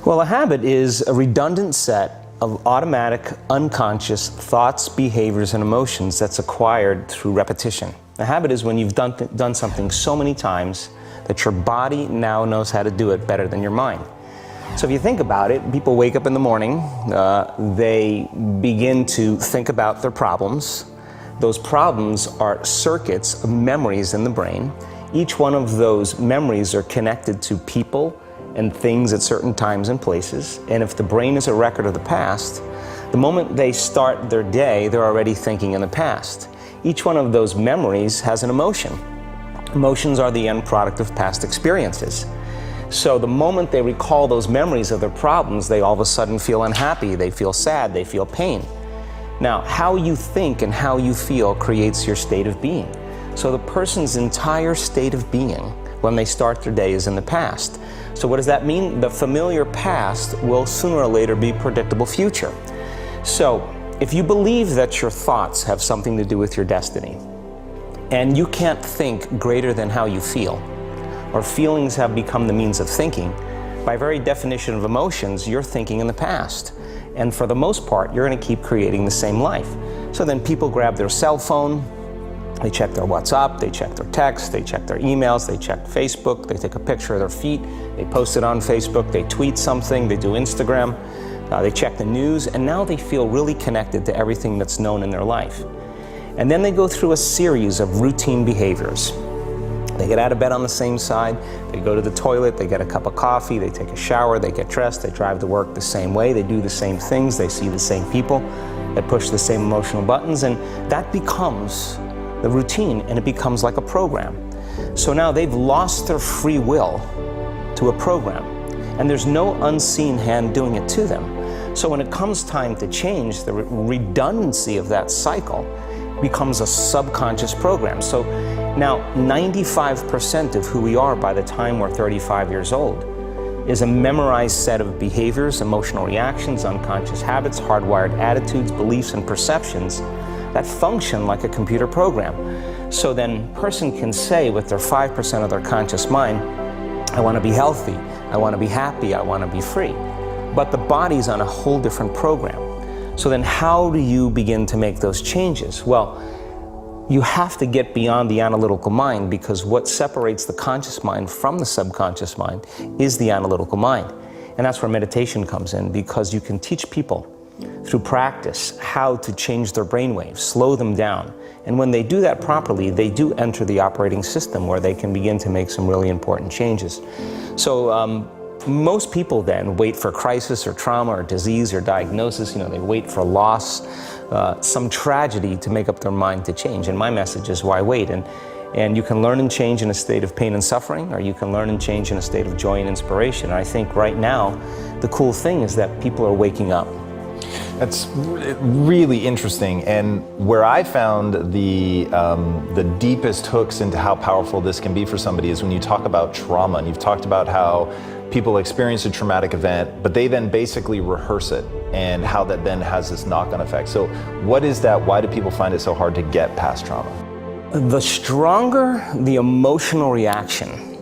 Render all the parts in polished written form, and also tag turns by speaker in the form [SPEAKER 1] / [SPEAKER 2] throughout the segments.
[SPEAKER 1] Well, a habit is a redundant set of automatic, unconscious thoughts, behaviors, and emotions that's acquired through repetition. A habit is when you've done something so many times that your body now knows how to do it better than your mind. So if you think about it, people wake up in the morning, they begin to think about their problems. Those problems are circuits of memories in the brain. Each one of those memories are connected to people and things at certain times and places. And if the brain is a record of the past, the moment they start their day, they're already thinking in the past. Each one of those memories has an emotion. Emotions are the end product of past experiences. So the moment they recall those memories of their problems, they all of a sudden feel unhappy, they feel sad, they feel pain. Now, how you think and how you feel creates your state of being. So the person's entire state of being when they start their day is in the past. So what does that mean? The familiar past will sooner or later be predictable future. So if you believe that your thoughts have something to do with your destiny, and you can't think greater than how you feel, or feelings have become the means of thinking, by very definition of emotions, you're thinking in the past. And for the most part, you're going to keep creating the same life. So then people grab their cell phone, they check their WhatsApp, they check their text, they check their emails, they check Facebook, they take a picture of their feet, they post it on Facebook, they tweet something, they do Instagram, they check the news, and now they feel really connected to everything that's known in their life. And then they go through a series of routine behaviors. They get out of bed on the same side, they go to the toilet, they get a cup of coffee, they take a shower, they get dressed, they drive to work the same way, they do the same things, they see the same people, they push the same emotional buttons, and that becomes the routine, and it becomes like a program. So now they've lost their free will to a program, and there's no unseen hand doing it to them. So when it comes time to change, the redundancy of that cycle becomes a subconscious program. So now 95% of who we are by the time we're 35 years old is a memorized set of behaviors, emotional reactions, unconscious habits, hardwired attitudes, beliefs, and perceptions that function like a computer program. So then a person can say with their 5% of their conscious mind, I want to be healthy, I want to be happy, I want to be free. But the body's on a whole different program. So then how do you begin to make those changes? Well, you have to get beyond the analytical mind, because what separates the conscious mind from the subconscious mind is the analytical mind. And that's where meditation comes in, because you can teach people through practice how to change their brainwaves, slow them down. And when they do that properly, they do enter the operating system where they can begin to make some really important changes. So most people then wait for crisis or trauma or disease or diagnosis. They wait for loss, some tragedy to make up their mind to change. And my message is, why wait? And you can learn and change in a state of pain and suffering, or you can learn and change in a state of joy and inspiration. And I think right now, the cool thing is that people are waking up.
[SPEAKER 2] That's really interesting, and where I found the deepest hooks into how powerful this can be for somebody is when you talk about trauma, and you've talked about how people experience a traumatic event, but they then basically rehearse it, and how that then has this knock-on effect. So what is that? Why do people find it so hard to get past trauma?
[SPEAKER 1] The stronger the emotional reaction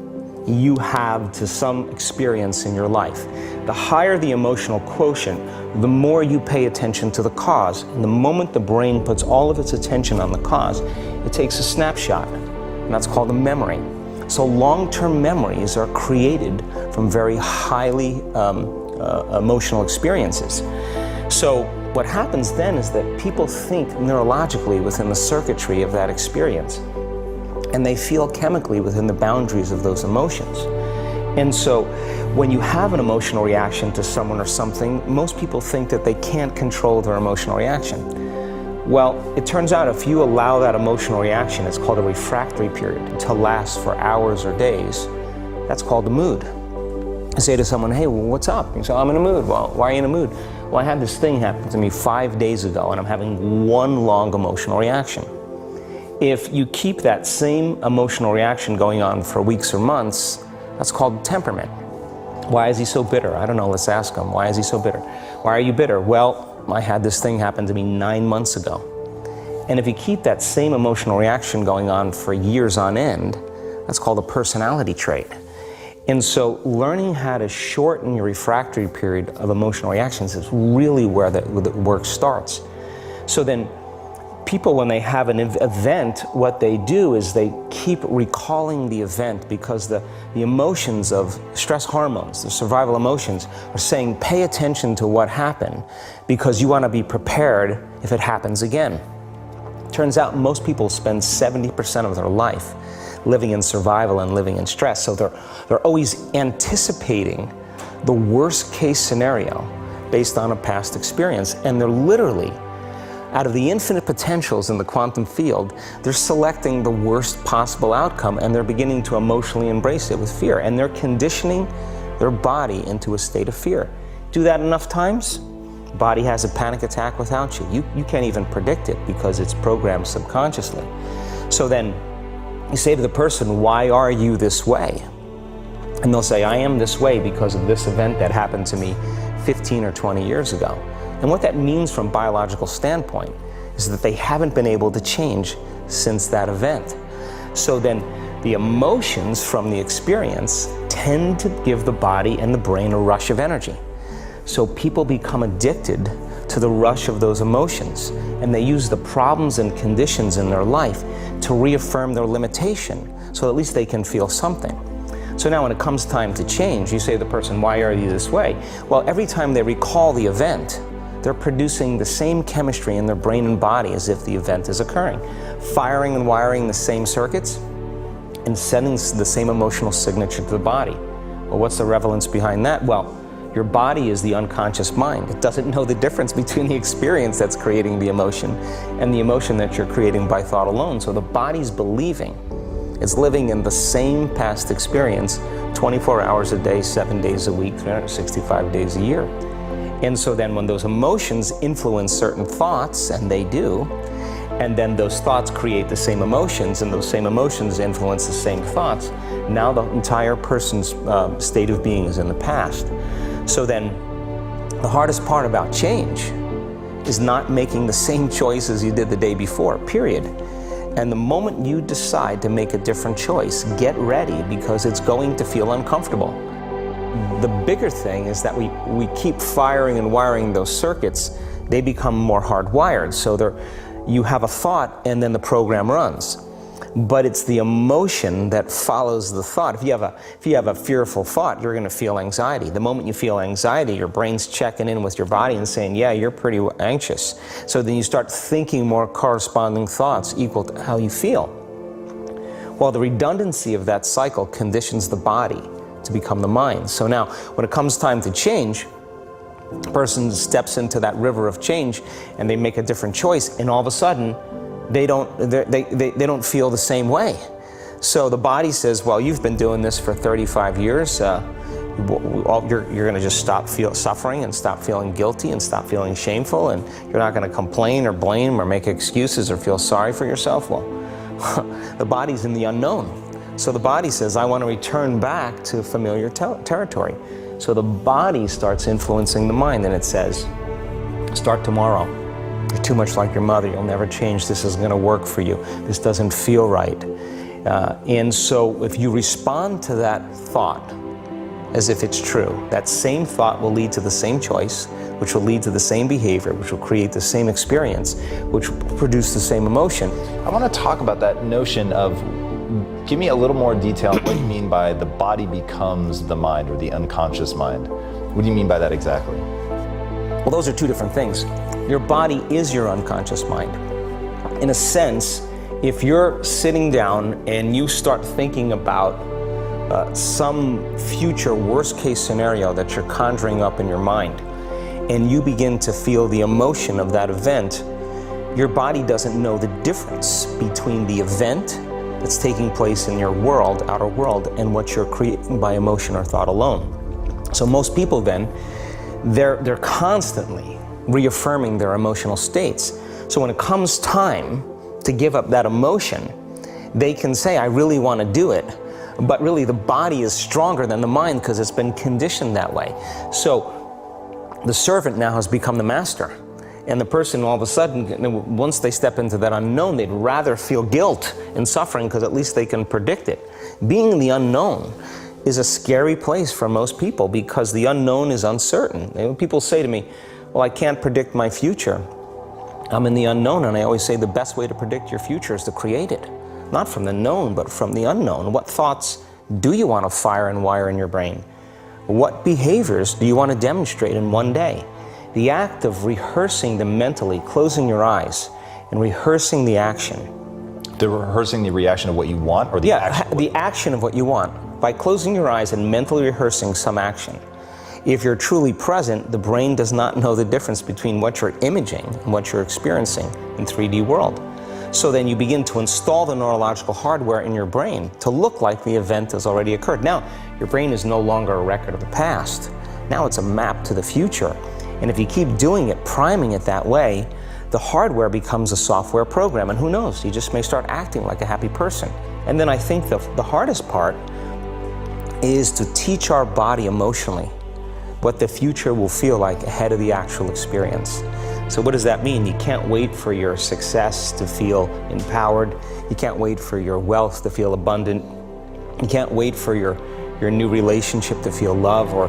[SPEAKER 1] you have to some experience in your life, the higher the emotional quotient, the more you pay attention to the cause. And the moment the brain puts all of its attention on the cause, it takes a snapshot, and that's called a memory. So long-term memories are created from very highly emotional experiences. So what happens then is that people think neurologically within the circuitry of that experience, and they feel chemically within the boundaries of those emotions. And so when you have an emotional reaction to someone or something, most people think that they can't control their emotional reaction. Well, it turns out if you allow that emotional reaction, it's called a refractory period, to last for hours or days, that's called the mood. I say to someone, hey, well, what's up? You say, I'm in a mood. Well, why are you in a mood? Well, I had this thing happen to me 5 days ago, and I'm having one long emotional reaction. If you keep that same emotional reaction going on for weeks or months, that's called temperament. Why is he so bitter? I don't know, let's ask him. Why is he so bitter? Why are you bitter? Well, I had this thing happen to me 9 months ago. And if you keep that same emotional reaction going on for years on end, that's called a personality trait. And so learning how to shorten your refractory period of emotional reactions is really where the work starts. So then people, when they have an event, what they do is they keep recalling the event, because the emotions of stress hormones, the survival emotions, are saying pay attention to what happened because you want to be prepared if it happens again. Turns out most people spend 70% of their life living in survival and living in stress. So they're always anticipating the worst case scenario based on a past experience. And they're literally, out of the infinite potentials in the quantum field, they're selecting the worst possible outcome, and they're beginning to emotionally embrace it with fear. And they're conditioning their body into a state of fear. Do that enough times, body has a panic attack without you. You can't even predict it because it's programmed subconsciously. So then you say to the person, why are you this way? And they'll say, I am this way because of this event that happened to me 15 or 20 years ago. And what that means from a biological standpoint is that they haven't been able to change since that event. So then the emotions from the experience tend to give the body and the brain a rush of energy. So people become addicted to the rush of those emotions, and they use the problems and conditions in their life to reaffirm their limitation, so at least they can feel something. So now when it comes time to change, you say to the person, why are you this way? Well, every time they recall the event, they're producing the same chemistry in their brain and body as if the event is occurring, firing and wiring the same circuits and sending the same emotional signature to the body. Well, what's the relevance behind that? Well, your body is the unconscious mind. It doesn't know the difference between the experience that's creating the emotion and the emotion that you're creating by thought alone. So the body's believing it's living in the same past experience 24 hours a day, 7 days a week, 365 days a year. And so then when those emotions influence certain thoughts, and they do, and then those thoughts create the same emotions, and those same emotions influence the same thoughts, now the entire person's state of being is in the past. So then the hardest part about change is not making the same choices you did the day before, period. And the moment you decide to make a different choice, get ready, because it's going to feel uncomfortable. The bigger thing is that we keep firing and wiring those circuits. They become more hardwired. So you have a thought and then the program runs. But it's the emotion that follows the thought. If you have a fearful thought, you're going to feel anxiety. The moment you feel anxiety, your brain's checking in with your body and saying, yeah, you're pretty anxious. So then you start thinking more corresponding thoughts equal to how you feel. Well, the redundancy of that cycle conditions the body to become the mind. So now, when it comes time to change, a person steps into that river of change and they make a different choice, and all of a sudden, they don't feel the same way. So the body says, well, you've been doing this for 35 years. You're going to just stop suffering and stop feeling guilty and stop feeling shameful, and you're not going to complain or blame or make excuses or feel sorry for yourself. Well, the body's in the unknown. So the body says, I want to return back to familiar territory. So the body starts influencing the mind, and it says, start tomorrow. You're too much like your mother. You'll never change. This isn't going to work for you. This doesn't feel right. And so if you respond to that thought as if it's true, that same thought will lead to the same choice, which will lead to the same behavior, which will create the same experience, which will produce the same emotion.
[SPEAKER 2] I want to talk about that notion of, give me a little more detail what you mean by the body becomes the mind, or the unconscious mind. What do you mean by that exactly?
[SPEAKER 1] Well, those are two different things. Your body is your unconscious mind. In a sense, if you're sitting down and you start thinking about some future worst case scenario that you're conjuring up in your mind, and you begin to feel the emotion of that event, your body doesn't know the difference between the event that's taking place in your world, outer world, and what you're creating by emotion or thought alone. So most people then, they're constantly reaffirming their emotional states. So when it comes time to give up that emotion, they can say, I really want to do it, but really the body is stronger than the mind because it's been conditioned that way. So the servant now has become the master. And the person, all of a sudden, once they step into that unknown, they'd rather feel guilt and suffering because at least they can predict it. Being in the unknown is a scary place for most people because the unknown is uncertain. And when people say to me, well, I can't predict my future, I'm in the unknown, and I always say the best way to predict your future is to create it. Not from the known, but from the unknown. What thoughts do you want to fire and wire in your brain? What behaviors do you want to demonstrate in one day? The act of rehearsing them mentally, closing your eyes, and rehearsing the action.
[SPEAKER 2] The rehearsing the reaction of what you want, or the action?
[SPEAKER 1] The action of what you want. By closing your eyes and mentally rehearsing some action. If you're truly present, the brain does not know the difference between what you're imaging and what you're experiencing in 3D world. So then you begin to install the neurological hardware in your brain to look like the event has already occurred. Now, your brain is no longer a record of the past. Now it's a map to the future. And if you keep doing it, priming it that way, the hardware becomes a software program. And who knows, you just may start acting like a happy person. And then I think the hardest part is to teach our body emotionally what the future will feel like ahead of the actual experience. So what does that mean? You can't wait for your success to feel empowered. You can't wait for your wealth to feel abundant. You can't wait for your new relationship to feel love, or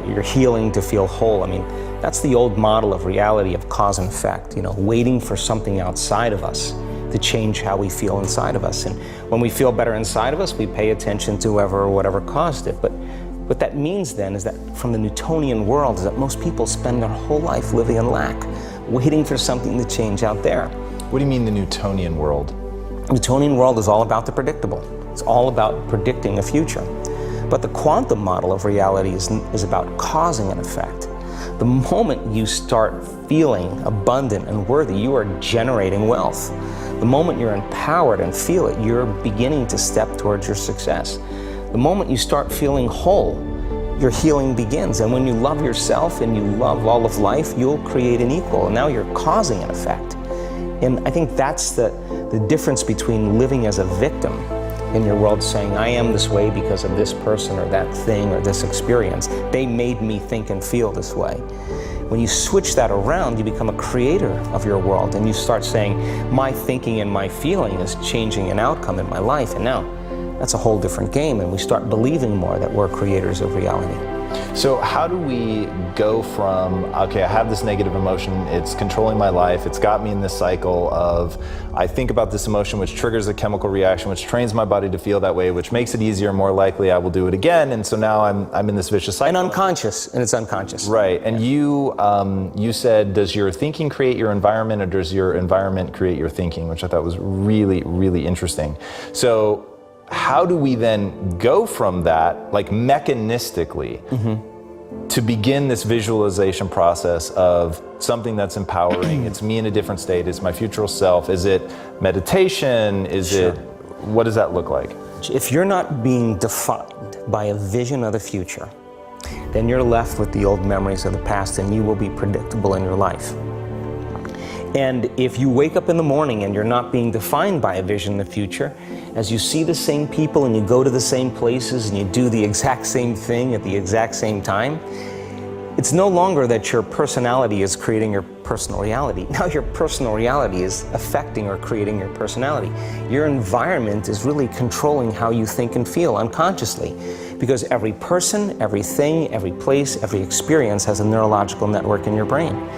[SPEAKER 1] your healing to feel whole. I mean, that's the old model of reality, of cause and effect, waiting for something outside of us to change how we feel inside of us. And when we feel better inside of us, we pay attention to whoever or whatever caused it. But what that means then is that from the Newtonian world is that most people spend their whole life living in lack, waiting for something to change out there.
[SPEAKER 2] What do you mean the Newtonian world?
[SPEAKER 1] The Newtonian world is all about the predictable. It's all about predicting a future. But the quantum model of reality is about causing an effect. The moment you start feeling abundant and worthy, you are generating wealth. The moment you're empowered and feel it, you're beginning to step towards your success. The moment you start feeling whole, your healing begins. And when you love yourself and you love all of life, you'll create an equal. And now you're causing an effect. And I think that's the difference between living as a victim in your world, saying, I am this way because of this person or that thing or this experience. They made me think and feel this way. When you switch that around, you become a creator of your world, and you start saying, my thinking and my feeling is changing an outcome in my life. And now that's a whole different game, and we start believing more that we're creators of reality.
[SPEAKER 2] So how do we go from, okay, I have this negative emotion, it's controlling my life, it's got me in this cycle of, I think about this emotion, which triggers a chemical reaction, which trains my body to feel that way, which makes it easier, more likely I will do it again, and so now I'm in this vicious cycle.
[SPEAKER 1] And unconscious, and it's unconscious.
[SPEAKER 2] Right, and you said, does your thinking create your environment, or does your environment create your thinking, which I thought was really, really interesting. So how do we then go from that, like mechanistically, to begin this visualization process of something that's empowering? It's me in a different state, it's my future self. Is it meditation? Is it, what does that look like?
[SPEAKER 1] If you're not being defined by a vision of the future, then you're left with the old memories of the past, and you will be predictable in your life. And if you wake up in the morning and you're not being defined by a vision of the future, as you see the same people and you go to the same places and you do the exact same thing at the exact same time, it's no longer that your personality is creating your personal reality. Now your personal reality is affecting or creating your personality. Your environment is really controlling how you think and feel unconsciously, because every person, everything, every place, every experience has a neurological network in your brain.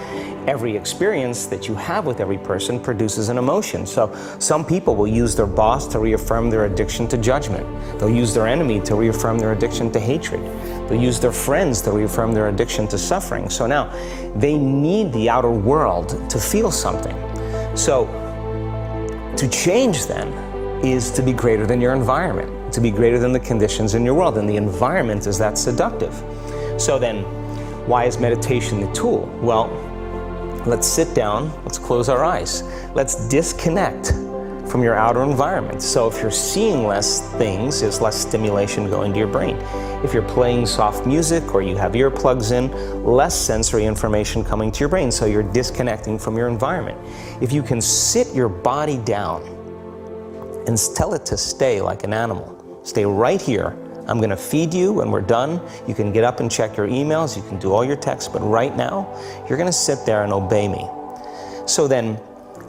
[SPEAKER 1] Every experience that you have with every person produces an emotion. So some people will use their boss to reaffirm their addiction to judgment. They'll use their enemy to reaffirm their addiction to hatred. They'll use their friends to reaffirm their addiction to suffering. So now they need the outer world to feel something. So to change then is to be greater than your environment, to be greater than the conditions in your world. And the environment is that seductive. So then why is meditation the tool? Well, let's sit down, let's close our eyes. Let's disconnect from your outer environment. So if you're seeing less things, there's less stimulation going to your brain. If you're playing soft music or you have earplugs in, less sensory information coming to your brain, so you're disconnecting from your environment. If you can sit your body down and tell it to stay like an animal, stay right here. I'm going to feed you when we're done. You can get up and check your emails, you can do all your texts, but right now, you're going to sit there and obey me. So then,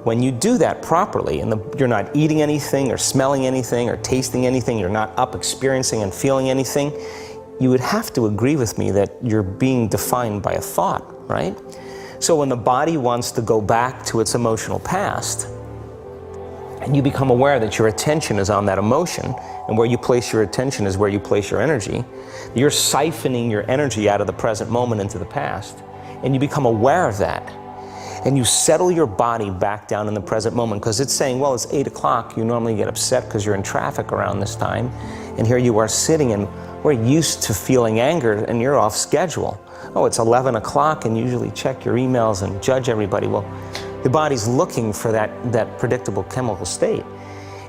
[SPEAKER 1] When you do that properly, and you're not eating anything or smelling anything or tasting anything, you're not up experiencing and feeling anything, you would have to agree with me that you're being defined by a thought, right? So when the body wants to go back to its emotional past, and you become aware that your attention is on that emotion, and where you place your attention is where you place your energy, you're siphoning your energy out of the present moment into the past, and you become aware of that. And you settle your body back down in the present moment, because it's saying, well, it's 8 o'clock, you normally get upset because you're in traffic around this time, and here you are sitting, and we're used to feeling anger, and you're off schedule. Oh, it's 11 o'clock, and you usually check your emails and judge everybody. Well, the body's looking for that predictable chemical state.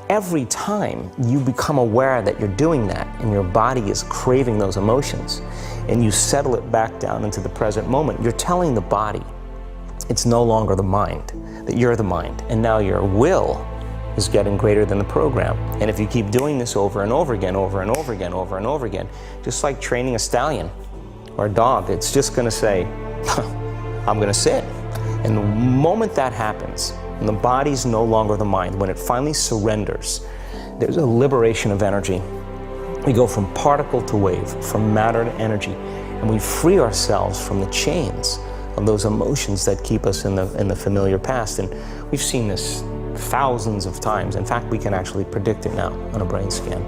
[SPEAKER 1] Every time you become aware that you're doing that, and your body is craving those emotions, and you settle it back down into the present moment, you're telling the body it's no longer the mind, that you're the mind, and now your will is getting greater than the program. And if you keep doing this over and over again, over and over again, over and over again, just like training a stallion or a dog, it's just gonna say, I'm gonna sit. And the moment that happens, and the body's no longer the mind, when it finally surrenders, there's a liberation of energy. We go from particle to wave, from matter to energy, and we free ourselves from the chains of those emotions that keep us in the familiar past. And we've seen this thousands of times. In fact, we can actually predict it now on a brain scan.